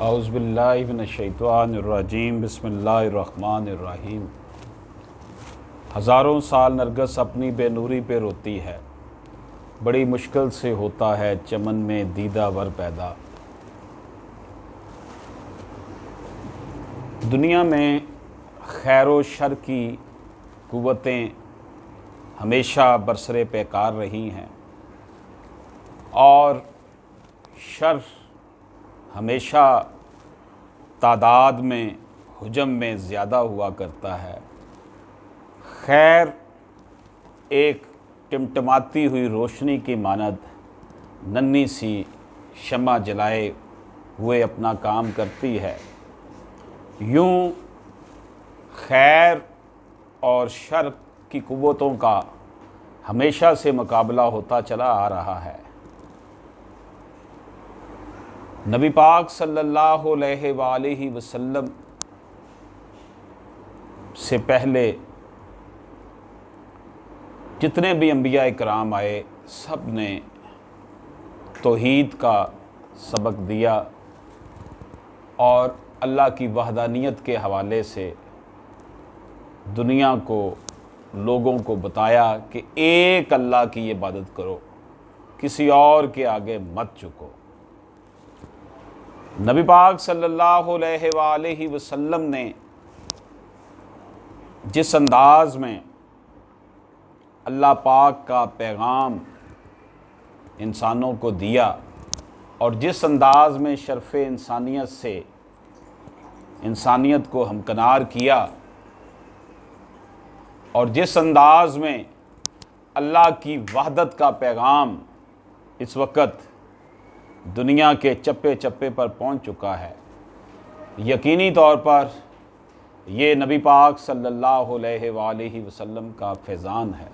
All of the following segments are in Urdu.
اعوذ باللہ من الشیطان الرجیم بسم اللہ الرحمن الرحیم۔ ہزاروں سال نرگس اپنی بے نوری پہ روتی ہے، بڑی مشکل سے ہوتا ہے چمن میں دیدہ ور پیدا۔ دنیا میں خیر و شر کی قوتیں ہمیشہ برسر پیکار رہی ہیں اور شر ہمیشہ تعداد میں حجم میں زیادہ ہوا کرتا ہے۔ خیر ایک ٹمٹماتی ہوئی روشنی کی مانند ننھی سی شمع جلائے ہوئے اپنا کام کرتی ہے۔ یوں خیر اور شر کی قوتوں کا ہمیشہ سے مقابلہ ہوتا چلا آ رہا ہے۔ نبی پاک صلی اللہ علیہ وآلہ وسلم سے پہلے جتنے بھی انبیاء کرام آئے سب نے توحید کا سبق دیا اور اللہ کی وحدانیت کے حوالے سے دنیا کو لوگوں کو بتایا کہ ایک اللہ کی عبادت کرو، کسی اور کے آگے مت جھکو۔ نبی پاک صلی اللہ علیہ وآلہ وسلم نے جس انداز میں اللہ پاک کا پیغام انسانوں کو دیا اور جس انداز میں شرف انسانیت سے انسانیت کو ہمکنار کیا اور جس انداز میں اللہ کی وحدت کا پیغام اس وقت دنیا کے چپے چپے پر پہنچ چکا ہے، یقینی طور پر یہ نبی پاک صلی اللہ علیہ وآلہ وسلم کا فیضان ہے۔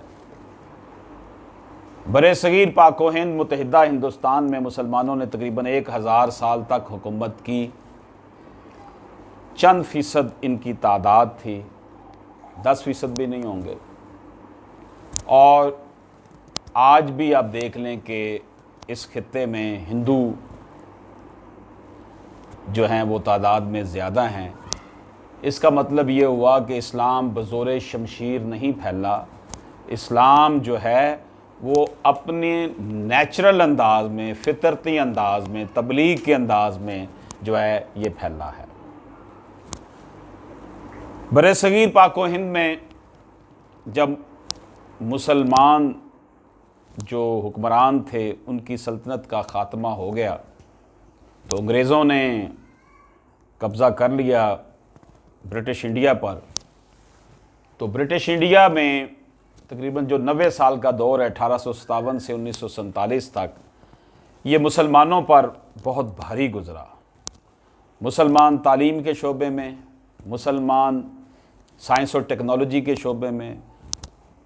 برِ صغیر پاک و ہند متحدہ ہندوستان میں مسلمانوں نے تقریباً 1000 سال تک حکومت کی۔ چند فیصد ان کی تعداد تھی، 10% بھی نہیں ہوں گے، اور آج بھی آپ دیکھ لیں کہ اس خطے میں ہندو جو ہیں وہ تعداد میں زیادہ ہیں۔ اس کا مطلب یہ ہوا کہ اسلام بزور شمشیر نہیں پھیلا، اسلام جو ہے وہ اپنے نیچرل انداز میں، فطرتی انداز میں، تبلیغ کے انداز میں جو ہے یہ پھیلا ہے۔ برِ صغیر پاک و ہند میں جب مسلمان جو حکمران تھے ان کی سلطنت کا خاتمہ ہو گیا تو انگریزوں نے قبضہ کر لیا برٹش انڈیا پر۔ تو برٹش انڈیا میں تقریباً جو 90 سال کا دور ہے 1857 سے 1947 تک، یہ مسلمانوں پر بہت بھاری گزرا۔ مسلمان تعلیم کے شعبے میں، مسلمان سائنس اور ٹیکنالوجی کے شعبے میں،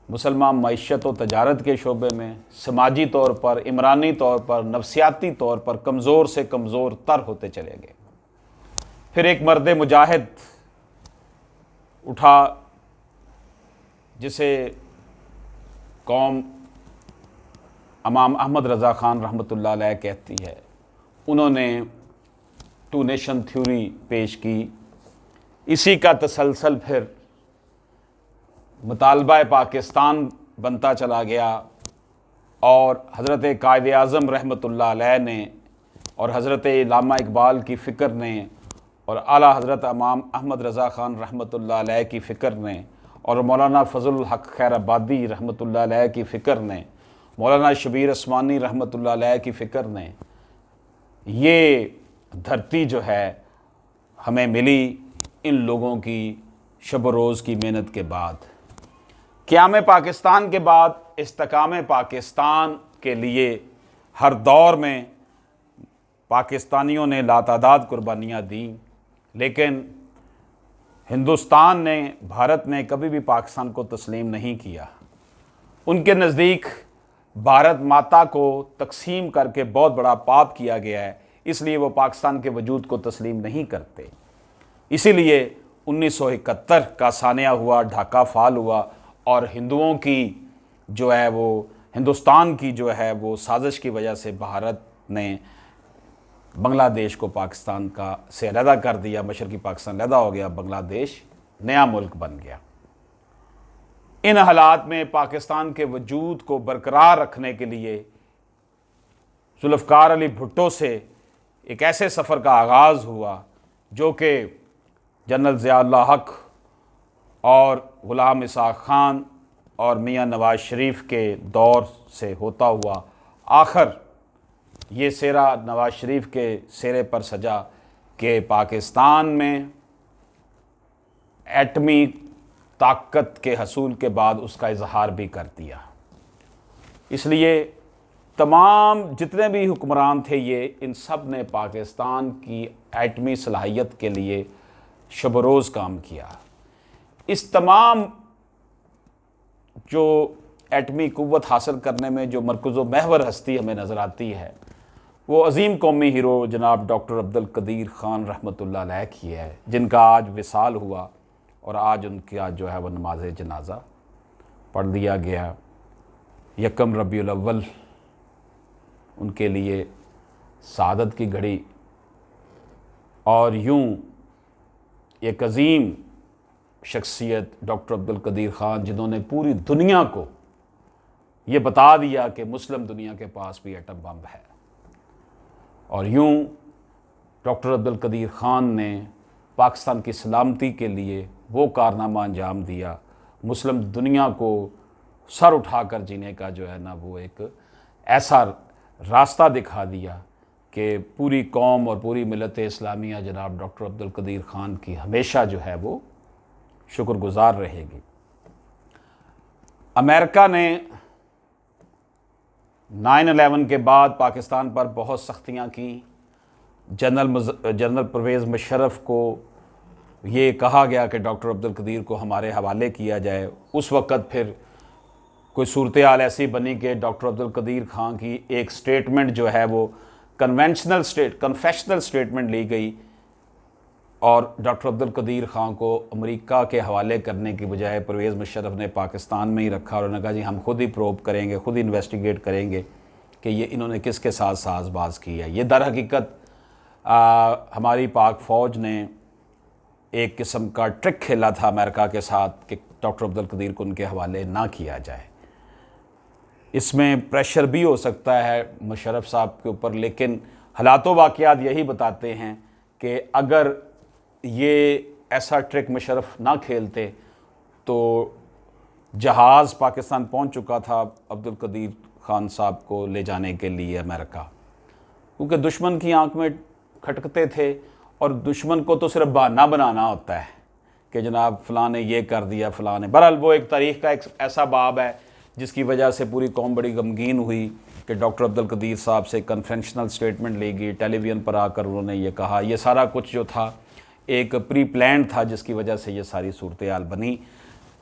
مسلمان معیشت و تجارت کے شعبے میں سماجی طور پر، عمرانی طور پر، نفسیاتی طور پر کمزور سے کمزور تر ہوتے چلے گئے۔ پھر ایک مرد مجاہد اٹھا جسے قوم امام احمد رضا خان رحمۃ اللہ علیہ کہتی ہے۔ انہوں نے ٹو نیشن تھیوری پیش کی۔ اسی کا تسلسل پھر مطالبہ پاکستان بنتا چلا گیا اور حضرت قائد اعظم رحمۃ اللہ علیہ نے اور حضرت علامہ اقبال کی فکر نے اور اعلیٰ حضرت امام احمد رضا خان رحمۃ اللہ علیہ کی فکر نے اور مولانا فضل الحق خیر آبادی رحمۃ اللہ علیہ کی فکر نے، مولانا شبیر عثمانی رحمۃ اللہ علیہ کی فکر نے یہ دھرتی جو ہے ہمیں ملی ان لوگوں کی شب و روز کی محنت کے بعد۔ قیام پاکستان کے بعد استحکام پاکستان کے لیے ہر دور میں پاکستانیوں نے لاتعداد قربانیاں دیں، لیکن ہندوستان نے، بھارت نے کبھی بھی پاکستان کو تسلیم نہیں کیا۔ ان کے نزدیک بھارت ماتا کو تقسیم کر کے بہت بڑا پاپ کیا گیا ہے، اس لیے وہ پاکستان کے وجود کو تسلیم نہیں کرتے۔ اسی لیے 1971 کا سانحہ ہوا، ڈھاکہ فال ہوا اور ہندوؤں کی جو ہے وہ ہندوستان کی جو ہے وہ سازش کی وجہ سے بھارت نے بنگلہ دیش کو پاکستان کا سے علیحدہ کر دیا، مشرقی پاکستان علیحدہ ہو گیا، بنگلہ دیش نیا ملک بن گیا۔ ان حالات میں پاکستان کے وجود کو برقرار رکھنے کے لیے ذوالفقار علی بھٹو سے ایک ایسے سفر کا آغاز ہوا جو کہ جنرل ضیاء اللہ حق اور غلام اسحاق خان اور میاں نواز شریف کے دور سے ہوتا ہوا آخر یہ سیرا نواز شریف کے سیرے پر سجا کہ پاکستان میں ایٹمی طاقت کے حصول کے بعد اس کا اظہار بھی کر دیا۔ اس لیے تمام جتنے بھی حکمران تھے یہ ان سب نے پاکستان کی ایٹمی صلاحیت کے لیے شب و روز کام کیا۔ اس تمام جو ایٹمی قوت حاصل کرنے میں جو مرکز و محور ہستی ہمیں نظر آتی ہے وہ عظیم قومی ہیرو جناب ڈاکٹر عبدالقدیر خان رحمۃ اللہ علیہ کی ہے، جن کا آج وصال ہوا اور آج ان کا جو ہے وہ نماز جنازہ پڑھ دیا گیا۔ 1 ربیع الاول ان کے لیے سعادت کی گھڑی، اور یوں ایک عظیم شخصیت ڈاکٹر عبدالقدیر خان جنہوں نے پوری دنیا کو یہ بتا دیا کہ مسلم دنیا کے پاس بھی ایٹم بم ہے، اور یوں ڈاکٹر عبدالقدیر خان نے پاکستان کی سلامتی کے لیے وہ کارنامہ انجام دیا، مسلم دنیا کو سر اٹھا کر جینے کا جو ہے نا وہ ایک ایسا راستہ دکھا دیا کہ پوری قوم اور پوری ملت اسلامیہ جناب ڈاکٹر عبدالقدیر خان کی ہمیشہ جو ہے وہ شکر گزار رہے گی۔ امریکہ نے 9/11 کے بعد پاکستان پر بہت سختیاں کی۔ جنرل پرویز مشرف کو یہ کہا گیا کہ ڈاکٹر عبدالقدیر کو ہمارے حوالے کیا جائے۔ اس وقت پھر کوئی صورتحال ایسی بنی کہ ڈاکٹر عبدالقدیر خان کی ایک سٹیٹمنٹ جو ہے وہ کنفیشنل سٹیٹمنٹ لی گئی، اور ڈاکٹر عبدالقدیر خان کو امریکہ کے حوالے کرنے کی بجائے پرویز مشرف نے پاکستان میں ہی رکھا، اور انہوں نے کہا جی ہم خود ہی پروب کریں گے، خود ہی انویسٹیگیٹ کریں گے کہ یہ انہوں نے کس کے ساتھ ساز باز کی ہے۔ یہ در حقیقت ہماری پاک فوج نے ایک قسم کا ٹرک کھیلا تھا امریکہ کے ساتھ کہ ڈاکٹر عبدالقدیر کو ان کے حوالے نہ کیا جائے۔ اس میں پریشر بھی ہو سکتا ہے مشرف صاحب کے اوپر، لیکن حالات و واقعات یہی بتاتے ہیں کہ اگر یہ ایسا ٹرک مشرف نہ کھیلتے تو جہاز پاکستان پہنچ چکا تھا عبدالقدیر خان صاحب کو لے جانے کے لیے امریکہ، کیونکہ دشمن کی آنکھ میں کھٹکتے تھے، اور دشمن کو تو صرف بہانہ بنانا ہوتا ہے کہ جناب فلاں نے یہ کر دیا، فلاں نے۔ بہرحال وہ ایک تاریخ کا ایک ایسا باب ہے جس کی وجہ سے پوری قوم بڑی غمگین ہوئی کہ ڈاکٹر عبدالقدیر صاحب سے کنفیشنل سٹیٹمنٹ لی گئی، ٹیلی ویژن پر آ کر انہوں نے یہ کہا۔ یہ سارا کچھ جو تھا ایک پری پلانڈ تھا جس کی وجہ سے یہ ساری صورتحال بنی۔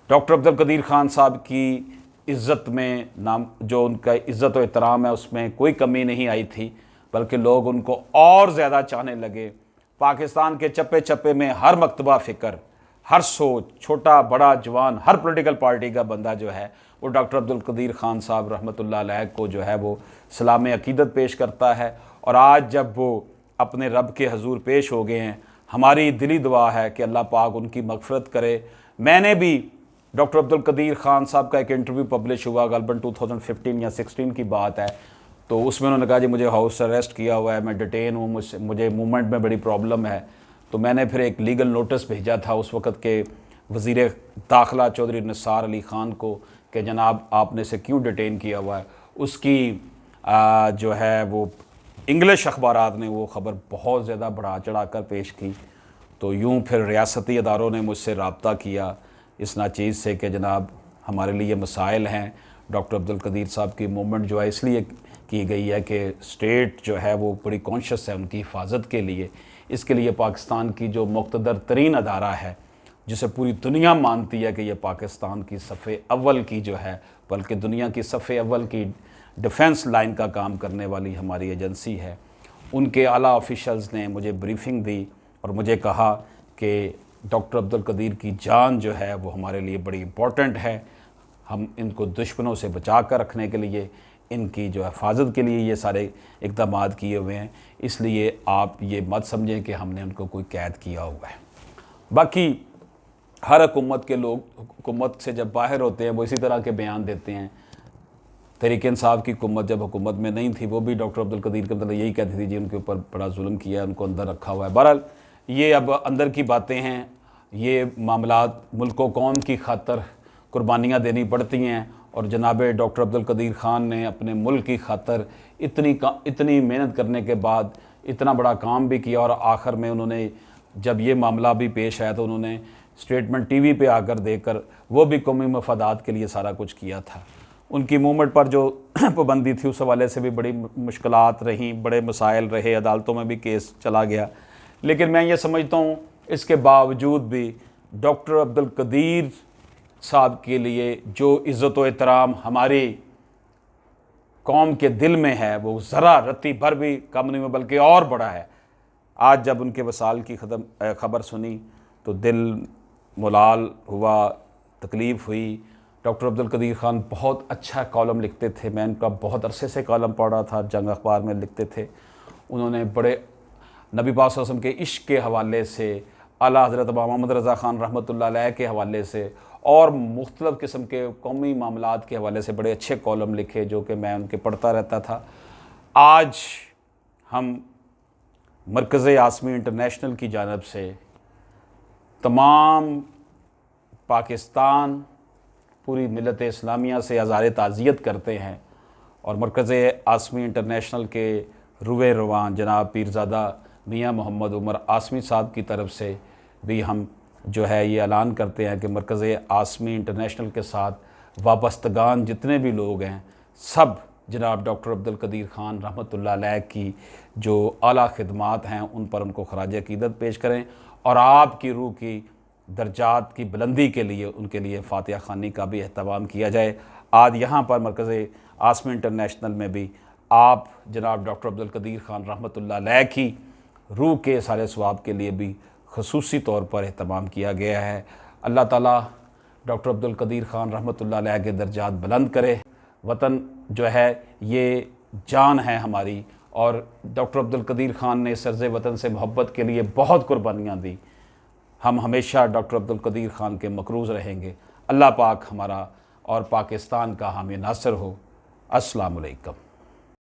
ڈاکٹر عبدالقدیر خان صاحب کی عزت میں جو ان کا عزت و احترام ہے اس میں کوئی کمی نہیں آئی تھی، بلکہ لوگ ان کو اور زیادہ چاہنے لگے۔ پاکستان کے چپے چپے میں ہر مکتبہ فکر، ہر سوچ، چھوٹا بڑا جوان، ہر پولیٹیکل پارٹی کا بندہ جو ہے وہ ڈاکٹر عبدالقدیر خان صاحب رحمۃ اللہ علیہ کو جو ہے وہ سلام عقیدت پیش کرتا ہے۔ اور آج جب وہ اپنے رب کے حضور پیش ہو گئے ہیں، ہماری دلی دعا ہے کہ اللہ پاک ان کی مغفرت کرے۔ میں نے بھی ڈاکٹر عبدالقدیر خان صاحب کا ایک انٹرویو پبلش ہوا، غالباً 2015 یا 16 کی بات ہے، تو اس میں انہوں نے کہا جی مجھے ہاؤس اریسٹ کیا ہوا ہے، میں ڈیٹین ہوں، مجھے موومنٹ میں بڑی پرابلم ہے۔ تو میں نے پھر ایک لیگل نوٹس بھیجا تھا اس وقت کے وزیر داخلہ چودھری نثار علی خان کو کہ جناب آپ نے اسے کیوں ڈیٹین کیا ہوا ہے۔ اس کی جو ہے وہ انگلش اخبارات نے وہ خبر بہت زیادہ بڑھا چڑھا کر پیش کی، تو یوں پھر ریاستی اداروں نے مجھ سے رابطہ کیا اس ناچیز سے کہ جناب ہمارے لیے مسائل ہیں۔ ڈاکٹر عبدالقدیر صاحب کی موومنٹ جو ہے اس لیے کی گئی ہے کہ اسٹیٹ جو ہے وہ بڑی کانشیس ہے ان کی حفاظت کے لیے، اس کے لیے پاکستان کی جو مقتدر ترین ادارہ ہے جسے پوری دنیا مانتی ہے کہ یہ پاکستان کی صف اول کی جو ہے، بلکہ دنیا کی صف اول کی ڈیفنس لائن کا کام کرنے والی ہماری ایجنسی ہے، ان کے اعلیٰ آفیشلز نے مجھے بریفنگ دی اور مجھے کہا کہ ڈاکٹر عبدالقدیر کی جان جو ہے وہ ہمارے لیے بڑی امپورٹنٹ ہے، ہم ان کو دشمنوں سے بچا کر رکھنے کے لیے ان کی جو حفاظت کے لیے یہ سارے اقدامات کیے ہوئے ہیں، اس لیے آپ یہ مت سمجھیں کہ ہم نے ان کو کوئی قید کیا ہوا ہے۔ باقی ہر حکومت کے لوگ حکومت سے جب باہر ہوتے ہیں وہ اسی طرح کے بیان دیتے ہیں۔ تحریک انصاف کی حکومت جب حکومت میں نہیں تھی وہ بھی ڈاکٹر عبدالقدیر کے مطلب یہی کہتی تھی جی ان کے اوپر بڑا ظلم کیا ہے، ان کو اندر رکھا ہوا ہے۔ بہرحال یہ اب اندر کی باتیں ہیں، یہ معاملات ملک و قوم کی خاطر قربانیاں دینی پڑتی ہیں، اور جناب ڈاکٹر عبدالقدیر خان نے اپنے ملک کی خاطر اتنی محنت کرنے کے بعد اتنا بڑا کام بھی کیا، اور آخر میں انہوں نے جب یہ معاملہ بھی پیش آیا تو انہوں نے اسٹیٹمنٹ ٹی وی پہ آ کر دے کر وہ بھی قومی مفادات کے لیے سارا کچھ کیا تھا۔ ان کی موومنٹ پر جو پابندی تھی اس حوالے سے بھی بڑی مشکلات رہیں، بڑے مسائل رہے، عدالتوں میں بھی کیس چلا گیا، لیکن میں یہ سمجھتا ہوں اس کے باوجود بھی ڈاکٹر عبدالقدیر صاحب کے لیے جو عزت و احترام ہماری قوم کے دل میں ہے وہ ذرا رتی بھر بھی کم نہیں، بلکہ اور بڑا ہے۔ آج جب ان کے وصال کی خبر سنی تو دل ملال ہوا، تکلیف ہوئی۔ ڈاکٹر عبدالقدیر خان بہت اچھا کالم لکھتے تھے، میں ان کا بہت عرصے سے کالم پڑھا تھا، جنگ اخبار میں لکھتے تھے۔ انہوں نے بڑے نبی پاک صلی اللہ علیہ وسلم کے عشق کے حوالے سے، اعلیٰ حضرت محمد رضا خان رحمۃ اللہ علیہ کے حوالے سے، اور مختلف قسم کے قومی معاملات کے حوالے سے بڑے اچھے کالم لکھے جو کہ میں ان کے پڑھتا رہتا تھا۔ آج ہم مرکز عاصمی انٹرنیشنل کی جانب سے تمام پاکستان، پوری ملت اسلامیہ سے اظہار تعزیت کرتے ہیں، اور مرکز عاصمی انٹرنیشنل کے روئے رواں جناب پیرزادہ میاں محمد عمر عاصمی صاحب کی طرف سے بھی ہم جو ہے یہ اعلان کرتے ہیں کہ مرکز عاصمی انٹرنیشنل کے ساتھ وابستگان جتنے بھی لوگ ہیں سب جناب ڈاکٹر عبدالقدیر خان رحمۃ اللہ علیہ کی جو اعلیٰ خدمات ہیں ان پر ان کو خراج عقیدت پیش کریں، اور آپ کی روح کی درجات کی بلندی کے لیے ان کے لیے فاتحہ خوانی کا بھی اہتمام کیا جائے۔ آج یہاں پر مرکز عاصمی انٹرنیشنل میں بھی آپ جناب ڈاکٹر عبدالقدیر خان رحمۃ اللہ علیہ کی روح کے سارے ثواب کے لیے بھی خصوصی طور پر اہتمام کیا گیا ہے۔ اللہ تعالیٰ ڈاکٹر عبدالقدیر خان رحمۃ اللہ علیہ کے درجات بلند کرے۔ وطن جو ہے یہ جان ہے ہماری، اور ڈاکٹر عبدالقدیر خان نے سرز وطن سے محبت کے لیے بہت قربانیاں دی۔ ہم ہمیشہ ڈاکٹر عبدالقدیر خان کے مقروض رہیں گے۔ اللہ پاک ہمارا اور پاکستان کا حامی ناصر ہو۔ السلام علیکم۔